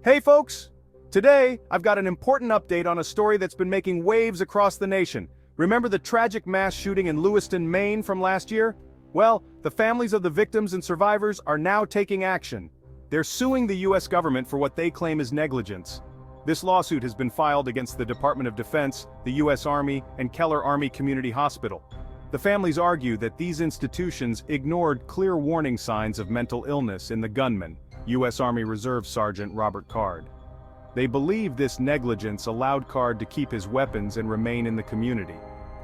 Hey folks! Today, I've got an important update on a story that's been making waves across the nation. Remember the tragic mass shooting in Lewiston, Maine from last year? Well, the families of the victims and survivors are now taking action. They're suing the US government for what they claim is negligence. This lawsuit has been filed against the Department of Defense, the US Army, and Keller Army Community Hospital. The families argue that these institutions ignored clear warning signs of mental illness in the gunman, US Army Reserve Sergeant Robert Card. They believe this negligence allowed Card to keep his weapons and remain in the community,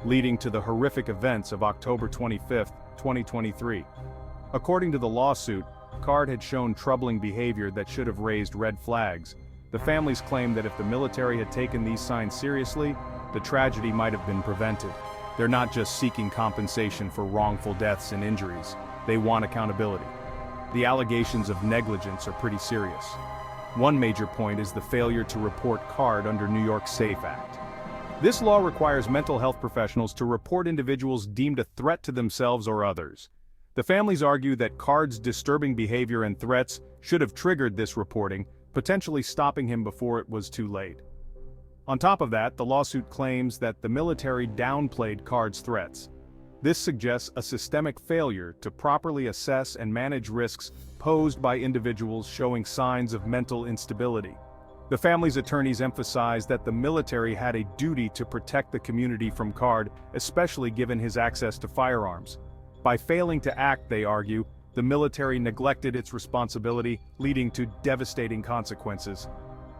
leading to the horrific events of October 25, 2023. According to the lawsuit, Card had shown troubling behavior that should have raised red flags. The families claim that if the military had taken these signs seriously, the tragedy might have been prevented. They're not just seeking compensation for wrongful deaths and injuries, they want accountability. The allegations of negligence are pretty serious. One major point is the failure to report Card under New York's SAFE Act. This law requires mental health professionals to report individuals deemed a threat to themselves or others. The families argue that Card's disturbing behavior and threats should have triggered this reporting, potentially stopping him before it was too late. On top of that, the lawsuit claims that the military downplayed Card's threats. This suggests a systemic failure to properly assess and manage risks posed by individuals showing signs of mental instability. The family's attorneys emphasize that the military had a duty to protect the community from Card, especially given his access to firearms. By failing to act, they argue, the military neglected its responsibility, leading to devastating consequences.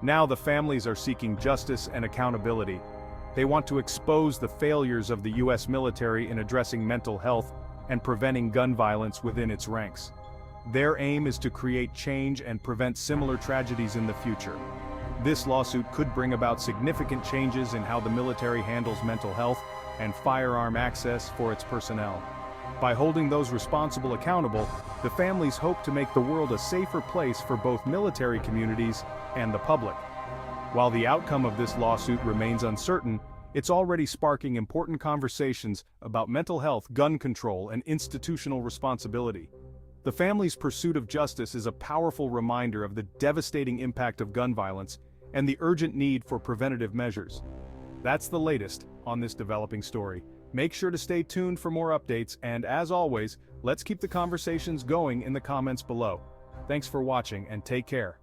Now the families are seeking justice and accountability. They want to expose the failures of the US military in addressing mental health and preventing gun violence within its ranks. Their aim is to create change and prevent similar tragedies in the future. This lawsuit could bring about significant changes in how the military handles mental health and firearm access for its personnel. By holding those responsible accountable, the families hope to make the world a safer place for both military communities and the public. While the outcome of this lawsuit remains uncertain, it's already sparking important conversations about mental health, gun control, and institutional responsibility. The family's pursuit of justice is a powerful reminder of the devastating impact of gun violence and the urgent need for preventative measures. That's the latest on this developing story. Make sure to stay tuned for more updates, and as always, let's keep the conversations going in the comments below. Thanks for watching and take care.